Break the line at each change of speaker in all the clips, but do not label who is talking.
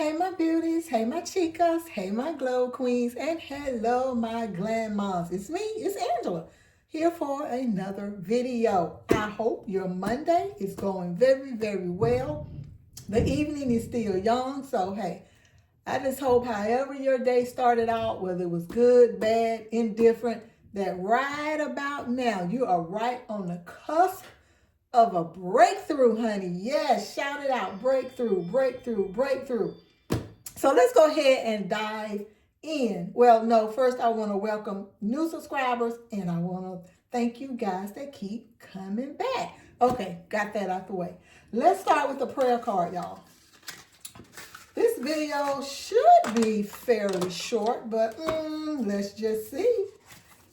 Hey my beauties, hey my chicas, hey my glow queens, and hello my Glamm-Mahs. It's me, it's Angela, here for another video. I hope your Monday is going very, very well. The evening is still young, so hey, I just hope however your day started out, whether it was good, bad, indifferent, that right about now you are right on the cusp of a breakthrough, honey. Yes, shout it out. Breakthrough, breakthrough, breakthrough. So let's go ahead and dive in. Well, no, first I want to welcome new subscribers and I want to thank you guys that keep coming back. Okay, got that out the way. Let's start with the prayer card, y'all. This video should be fairly short, but let's just see.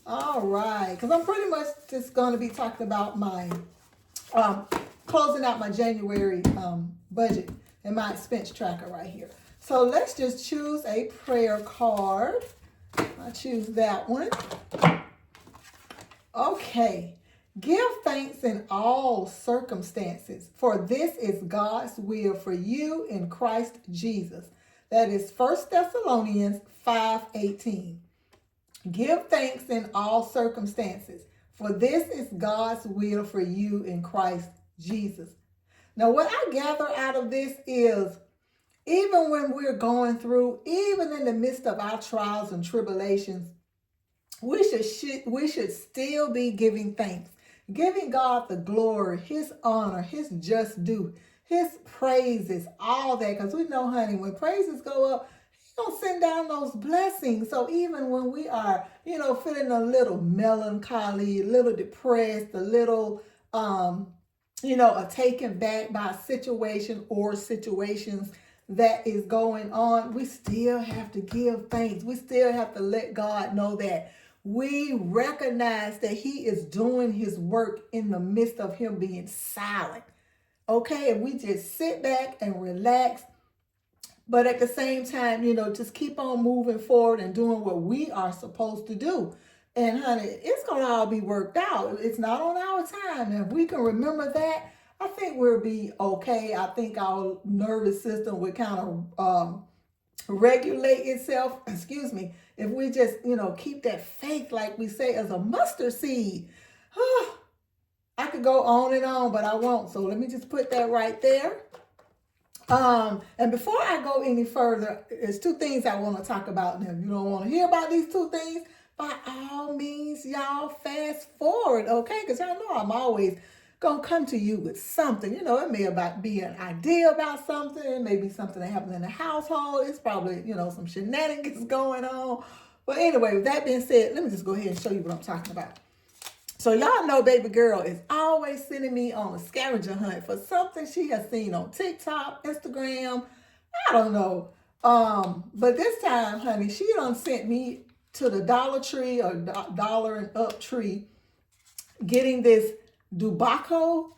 All right, because I'm pretty much just going to be talking about my closing out my January budget and my expense tracker right here. So let's just choose a prayer card. I choose that one. Okay. Give thanks in all circumstances, for this is God's will for you in Christ Jesus. That is 1 Thessalonians 5:18. Give thanks in all circumstances, for this is God's will for you in Christ Jesus. Now, what I gather out of this is, even when we're going through, even in the midst of our trials and tribulations, we should still be giving thanks, giving God the glory, his honor, his just due, his praises, all that. Because we know, honey, when praises go up, he's going to send down those blessings. So even when we are, feeling a little melancholy, a little depressed, a little, taken back by a situation or situations that is going on, we still have to give thanks. We still have to let God know that we recognize that he is doing his work in the midst of him being silent. Okay, and we just sit back and relax, but at the same time, just keep on moving forward and doing what we are supposed to do. And honey, it's going to all be worked out. It's not on our time. And if we can remember that, I think we'll be okay. I think our nervous system would kind of regulate itself, if we just, keep that faith, like we say, as a mustard seed. I could go on and on, but I won't. So let me just put that right there. And before I go any further, there's two things I want to talk about. Now, if you don't want to hear about these two things, by all means, y'all fast forward, okay? Because y'all know I'm always going to come to you with something. It may be an idea about something. It may be something that happened in the household. It's probably, some shenanigans going on. But anyway, with that being said, let me just go ahead and show you what I'm talking about. So y'all know baby girl is always sending me on a scavenger hunt for something she has seen on TikTok, Instagram, I don't know. But this time, honey, she done sent me to the Dollar Tree or Dollar and Up Tree getting this Dubaco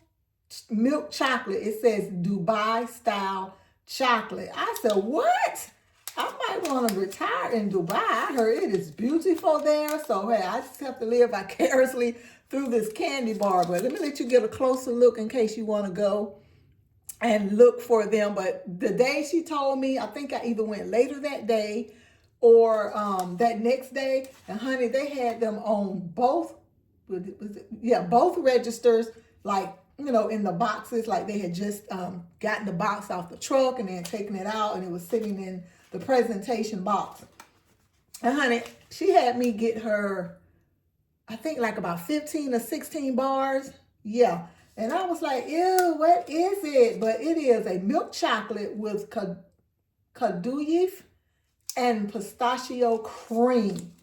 milk chocolate. It says Dubai style chocolate. I said, what? I might want to retire in Dubai. I heard it is beautiful there. So, hey, I just have to live vicariously through this candy bar. But let me let you get a closer look in case you want to go and look for them. But the day she told me, I think I either went later that day or that next day. And honey, they had them on both registers, like, in the boxes, like they had just gotten the box off the truck and then taken it out and it was sitting in the presentation box. And honey, she had me get her, I think like about 15 or 16 bars. Yeah. And I was like, ew, what is it? But it is a milk chocolate with kaduyif and pistachio cream.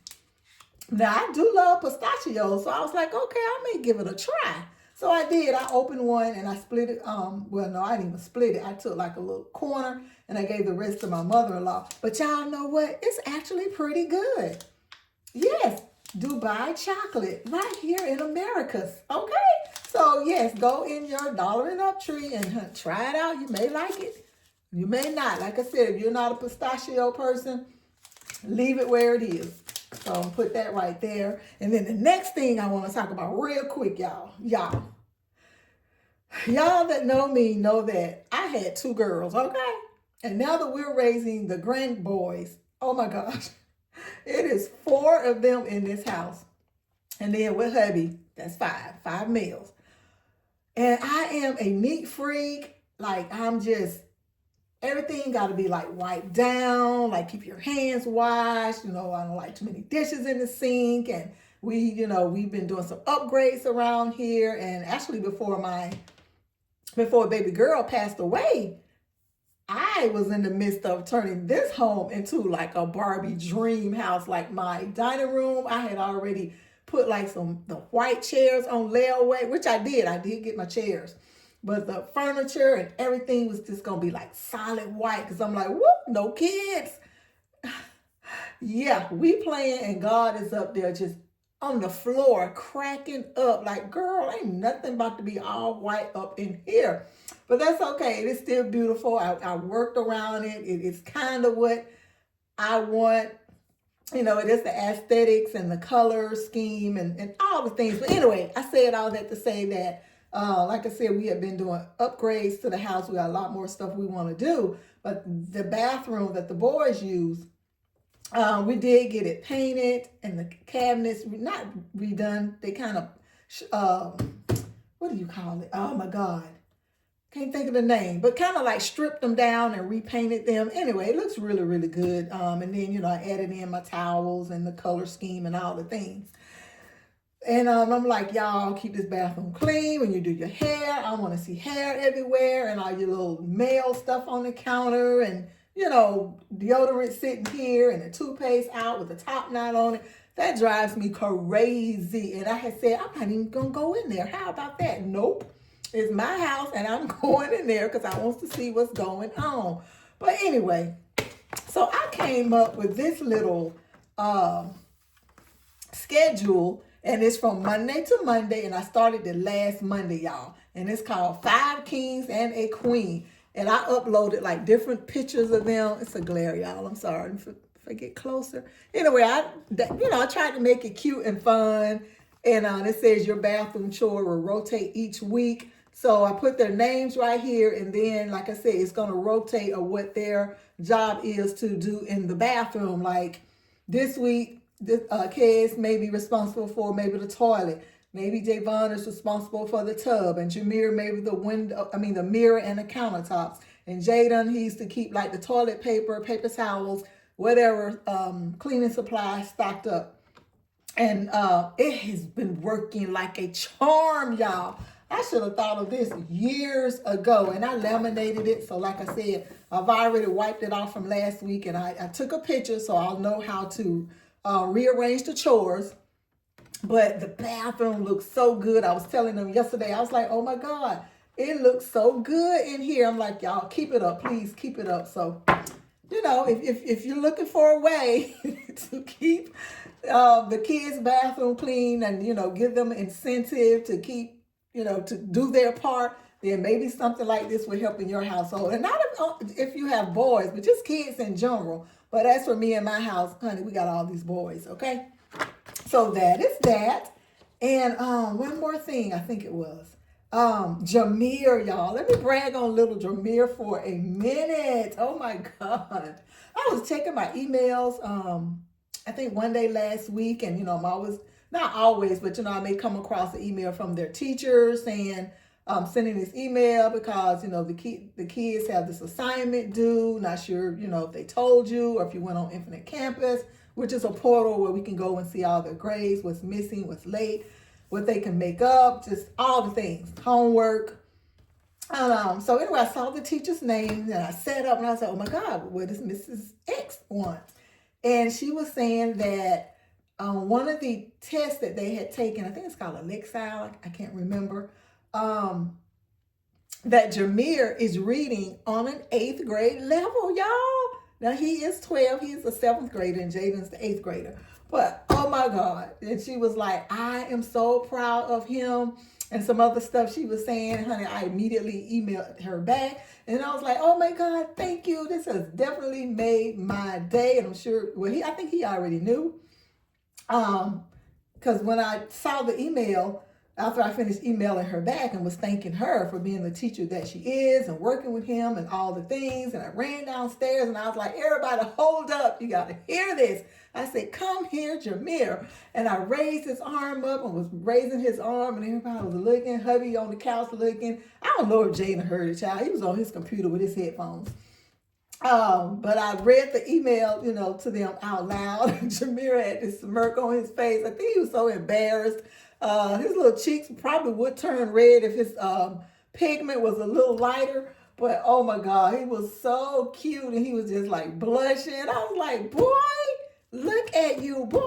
Now, I do love pistachios, so I was like, okay, I may give it a try. So I did. I opened one and I split it. Well, no, I didn't even split it. I took like a little corner and I gave the rest to my mother-in-law. But y'all know what? It's actually pretty good. Yes, Dubai chocolate right here in Americas. Okay. So yes, go in your Dollar and Up Tree and try it out. You may like it. You may not. Like I said, if you're not a pistachio person, leave it where it is. So I'll put that right there. And then the next thing I want to talk about real quick, y'all that know me know that I had two girls, okay? And now that we're raising the grand boys, oh my gosh, it is 4 of them in this house. And then with hubby, that's 5 males. And I am a neat freak. Like, I'm just, everything got to be like wiped down, like keep your hands washed. I don't like too many dishes in the sink. And we've been doing some upgrades around here. And actually before baby girl passed away, I was in the midst of turning this home into like a Barbie dream house. Like my dining room, I had already put like the white chairs on layaway, which I did. I did get my chairs. But the furniture and everything was just going to be like solid white because I'm like, whoop, no kids. Yeah, we playing and God is up there just on the floor cracking up like, girl, ain't nothing about to be all white up in here. But that's okay. It is still beautiful. I worked around it. It's kind of what I want. It is the aesthetics and the color scheme and all the things. But anyway, I said all that to say that, like I said, we have been doing upgrades to the house. We got a lot more stuff we want to do. But the bathroom that the boys use, we did get it painted and the cabinets, not redone. They kind of, what do you call it? Oh my God. Can't think of the name, but kind of like stripped them down and repainted them. Anyway, it looks really, really good. And then, I added in my towels and the color scheme and all the things. And I'm like, y'all keep this bathroom clean when you do your hair. I want to see hair everywhere and all your little male stuff on the counter and, deodorant sitting here and the toothpaste out with the top knot on it. That drives me crazy. And I had said, I'm not even going to go in there. How about that? Nope. It's my house and I'm going in there because I want to see what's going on. But anyway, so I came up with this little schedule, and it's from Monday to Monday, and I started it last Monday, y'all. And it's called 5 Kings and a Queen. And I uploaded like different pictures of them. It's a glare, y'all. I'm sorry if I get closer. Anyway, I tried to make it cute and fun. And it says your bathroom chore will rotate each week. So I put their names right here. And then, like I said, it's going to rotate of what their job is to do in the bathroom. Like this week, Kez may be responsible for maybe the toilet. Maybe Javon is responsible for the tub. And Jameer maybe the mirror and the countertops. And Jaden, he used to keep like the toilet paper towels, whatever, cleaning supplies stocked up. And it has been working like a charm, y'all. I should have thought of this years ago, and I laminated it. So like I said, I've already wiped it off from last week, and I took a picture so I'll know how to rearrange the chores. But the bathroom looks so good. I was telling them yesterday, I was like, oh my God, it looks so good in here. I'm like, y'all, keep it up. Please keep it up. So, if you're looking for a way to keep the kids' bathroom clean and, give them incentive to keep, to do their part, then maybe something like this will help in your household. And not if you have boys, but just kids in general. But as for me and my house, honey, we got all these boys, okay? So that is that. And one more thing, I think it was. Jameer, y'all. Let me brag on little Jameer for a minute. Oh my God. I was checking my emails, I think one day last week, and I'm always, not always, but I may come across an email from their teachers saying, sending this email because, the kids have this assignment due. Not sure, if they told you or if you went on Infinite Campus, which is a portal where we can go and see all their grades, what's missing, what's late, what they can make up, just all the things, homework. So anyway, I saw the teacher's name and I sat up and I said, oh my God, what does Mrs. X want? And she was saying that one of the tests that they had taken, I think it's called Alexile, I can't remember, that Jameer is reading on an 8th grade level, y'all. Now he is 12, he is a 7th grader, and Jaden's the 8th grader. But oh my God. And she was like, I am so proud of him. And some other stuff she was saying, honey, I immediately emailed her back. And I was like, oh my God, thank you. This has definitely made my day. And I'm sure, I think he already knew. Because when I saw the email, after I finished emailing her back and was thanking her for being the teacher that she is and working with him and all the things. And I ran downstairs and I was like, everybody hold up. You got to hear this. I said, come here, Jameer. And I raised his arm up and was raising his arm and everybody was looking, hubby on the couch looking. I don't know if Jaden heard it, child. He was on his computer with his headphones. But I read the email, to them out loud. Jameer had this smirk on his face. I think he was so embarrassed. His little cheeks probably would turn red if his pigment was a little lighter. But oh my God, he was so cute and he was just like blushing. I was like, boy, look at you, boy.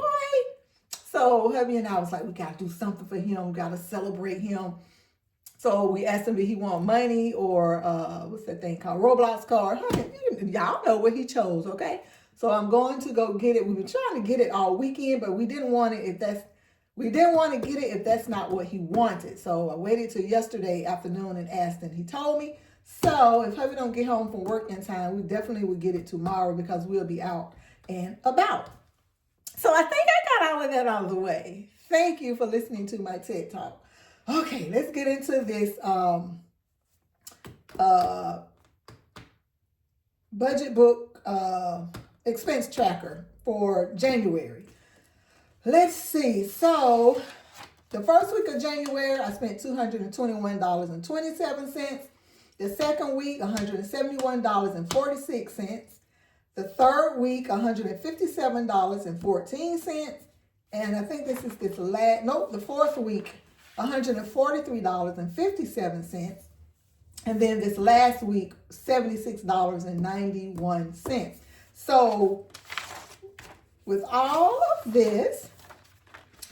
So hubby and I was like, we got to do something for him. We got to celebrate him. So we asked him, did he want money or what's that thing called? Roblox card. Y'all know what he chose, okay? So I'm going to go get it. We've been trying to get it all weekend, but we didn't want it if that's not what he wanted. So I waited till yesterday afternoon and asked, and he told me. So if hubby don't get home from work in time, we definitely will get it tomorrow because we'll be out and about. So I think I got all of that out of the way. Thank you for listening to my TED Talk. Okay, let's get into this budget book expense tracker for January. Let's see. So the first week of January, I spent $221.27. The second week, $171.46. The third week, $157.14. And I think this is the fourth week, $143.57. And then this last week, $76.91. So with all of this,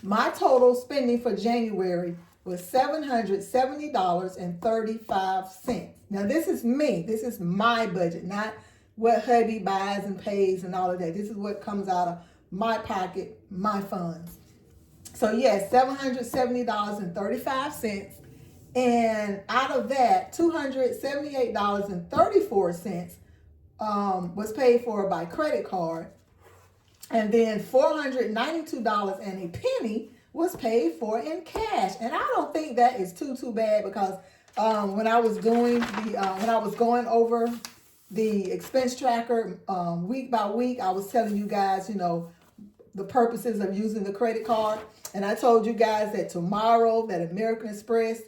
my total spending for January was $770.35. Now this is me. This is my budget, not what hubby buys and pays and all of that. This is what comes out of my pocket, my funds. So yes, $770.35. And out of that, $278.34 was paid for by credit card. And then $492.01 was paid for in cash. And I don't think that is too bad because when I was going over the expense tracker week by week, I was telling you guys, the purposes of using the credit card. And I told you guys that tomorrow, that American Express,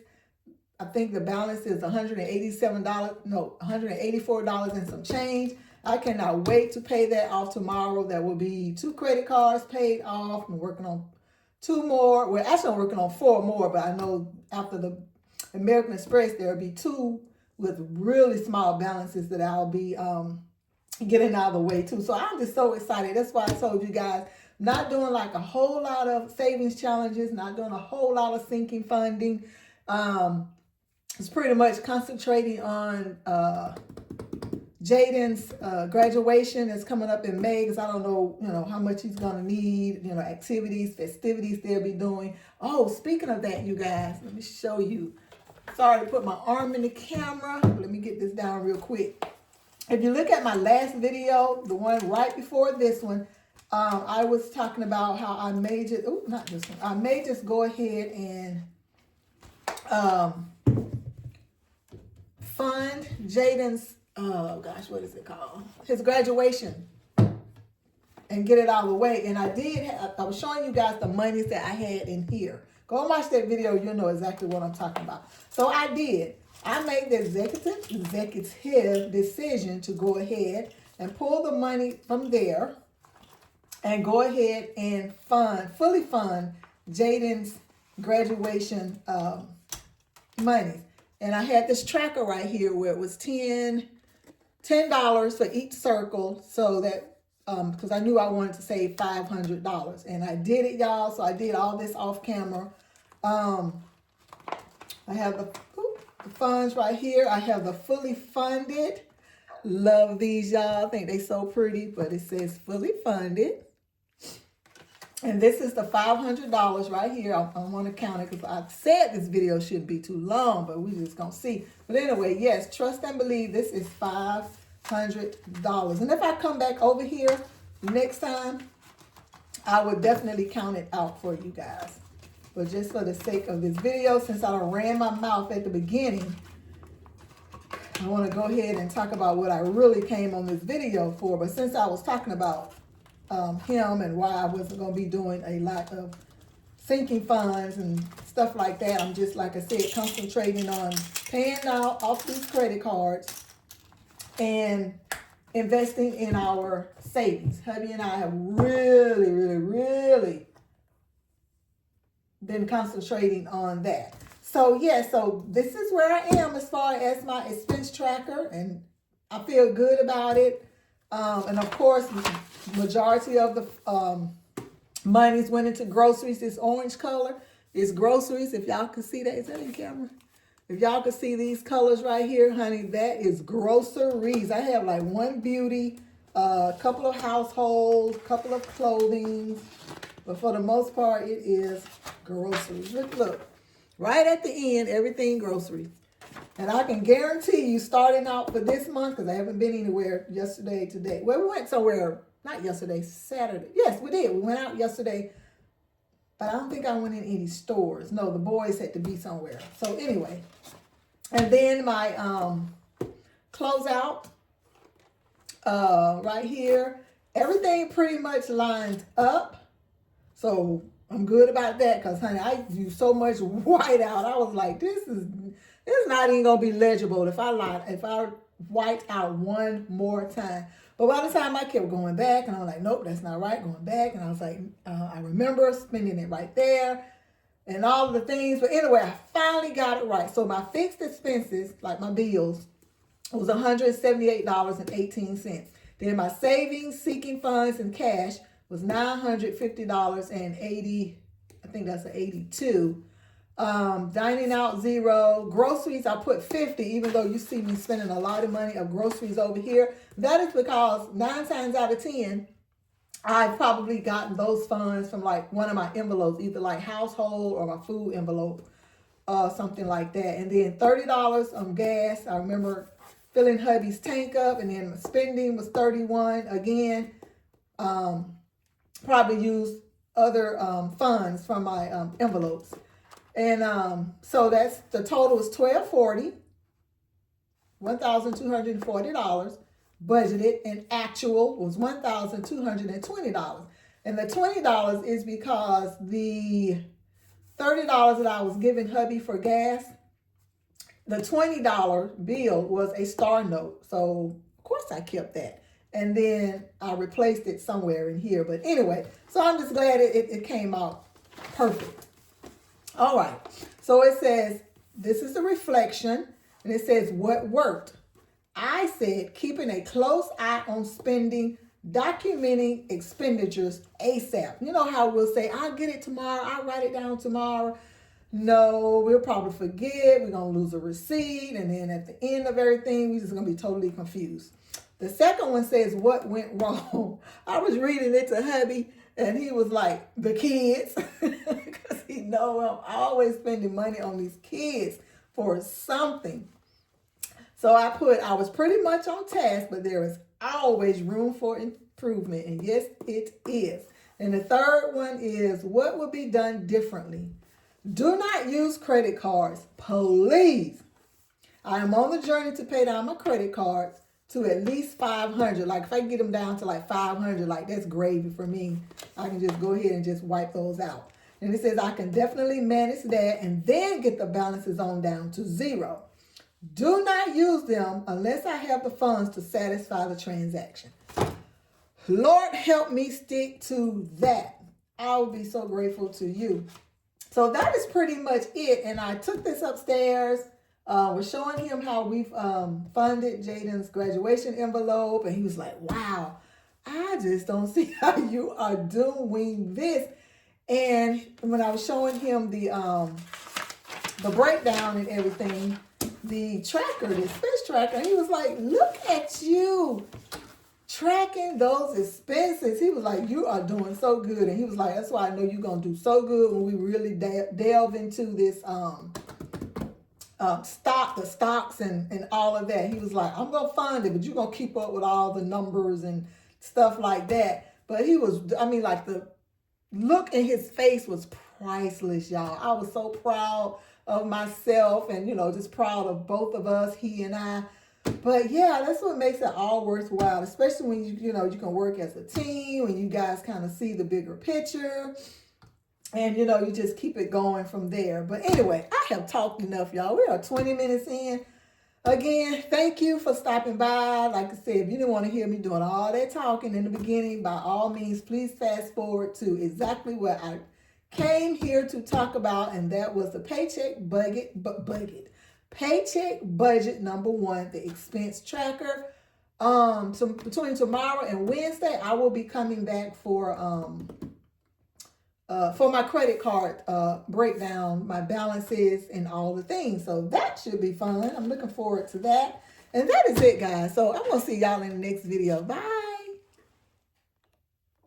I think the balance is $184 and some change. I cannot wait to pay that off tomorrow. There will be 2 credit cards paid off. I'm working on 2 more. Well, actually, I'm working on 4 more, but I know after the American Express, there will be 2 with really small balances that I'll be getting out of the way too. So I'm just so excited. That's why I told you guys, not doing like a whole lot of savings challenges, not doing a whole lot of sinking funding. It's pretty much concentrating on Jaden's graduation that's coming up in May, because I don't know, how much he's going to need, activities, festivities they'll be doing. Oh, speaking of that, you guys, let me show you. Sorry to put my arm in the camera. Let me get this down real quick. If you look at my last video, the one right before this one, I was talking about how I may just, not this one. I may just go ahead and fund Jaden's, what is it called? His graduation and get it out of the way. And I was showing you guys the monies that I had in here. Go and watch that video. You'll know exactly what I'm talking about. So I did. I made the executive decision to go ahead and pull the money from there and go ahead and fully fund Jaden's graduation money. And I had this tracker right here where it was $10 for each circle, so that because I knew I wanted to save $500, and I did it, y'all. So I did all this off camera. I have the funds right here. I have the fully funded. Love these, y'all. I think they so pretty, but it says fully funded. And this is the $500 right here. I want to count it because I said this video shouldn't be too long, but we're just going to see. But anyway, yes, trust and believe, this is $500. And if I come back over here next time, I would definitely count it out for you guys. But just for the sake of this video, since I ran my mouth at the beginning, I want to go ahead and talk about what I really came on this video for. But since I was talking about him and why I wasn't going to be doing a lot of sinking funds and stuff like that, I'm just, like I said, concentrating on paying out off these credit cards and investing in our savings. Hubby and I have really been concentrating on that. So yeah, so this is where I am as far as my expense tracker, and I feel good about it. And of course, majority of the monies went into groceries. This orange color is groceries. If y'all can see that, is that in camera? If y'all can see these colors right here, honey, that is groceries. I have like one beauty, a couple of households, a couple of clothing, but for the most part, it is groceries. Look, right at the end, everything groceries. And I can guarantee you, starting out for this month, because I haven't been anywhere yesterday, today. Well, we went somewhere, not yesterday, Saturday. Yes, we did. We went out yesterday, but I don't think I went in any stores. No, the boys had to be somewhere. So anyway, and then my closeout right here, everything pretty much lines up. So I'm good about that, because honey, I use so much whiteout. I was like, this is not even gonna be legible if I white out one more time. But by the time I kept going back, and I was like, nope, that's not right, going back. And I was like, I remember spending it right there and all of the things. But anyway, I finally got it right. So my fixed expenses, like my bills, was $178.18. Then my savings, seeking funds, and cash was $950.80. I think that's an 82. Dining out, 0. Groceries, I put 50, even though you see me spending a lot of money of groceries over here. That is because 9 times out of 10, I've probably gotten those funds from like one of my envelopes, either like household or my food envelope, something like that. And then $30 on gas. I remember filling hubby's tank up, and then spending was $31 again. Probably used other funds from my envelopes. And so that's the total is $1,240, $1,240 budgeted, and actual was $1,220. And the $20 is because the $30 that I was giving hubby for gas, the $20 bill was a star note. So of course I kept that. And then I replaced it somewhere in here. But anyway, so I'm just glad it came out perfect. All right. So it says, this is the reflection. And it says, what worked? I said, keeping a close eye on spending, documenting expenditures ASAP. You know how we'll say, I'll get it tomorrow. I'll write it down tomorrow. No, we'll probably forget. We're going to lose a receipt. And then at the end of everything, we're just going to be totally confused. The second one says, what went wrong? I was reading it to hubby, and he was like, the kids. Because he know I'm always spending money on these kids for something. So I was pretty much on task, but there is always room for improvement. And yes, it is. And the third one is, what would be done differently? Do not use credit cards, please. I am on the journey to pay down my credit cards to at least 500. Like if I get them down to like 500, like that's gravy for me. I can just go ahead and just wipe those out. And it says I can definitely manage that and then get the balances on down to 0. Do not use them unless I have the funds to satisfy the transaction. Lord, help me stick to that. I will be so grateful to you. So that is pretty much it. And I took this upstairs. We're showing him how we've funded Jaden's graduation envelope. And he was like, wow, I just don't see how you are doing this. And when I was showing him the breakdown and everything, the tracker, the expense tracker, he was like, look at you tracking those expenses. He was like, you are doing so good. And he was like, that's why I know you're going to do so good when we really delve into this the stocks and all of that. He was like, I'm going to fund it, but you're going to keep up with all the numbers and stuff like that. But he was, I mean, like the look in his face was priceless, y'all. I was so proud of myself and, just proud of both of us, he and I. But yeah, that's what makes it all worthwhile, especially when you can work as a team, when you guys kind of see the bigger picture. And you just keep it going from there. But anyway, I have talked enough, y'all. We are 20 minutes in. Again, thank you for stopping by. Like I said, if you didn't want to hear me doing all that talking in the beginning, by all means, please fast forward to exactly what I came here to talk about, and that was the paycheck budget number 1, the expense tracker. So between tomorrow and Wednesday, I will be coming back for my credit card breakdown, my balances, and all the things. So that should be fun. I'm looking forward to that. And that is it, guys. So I'm going to see y'all in the next video. Bye.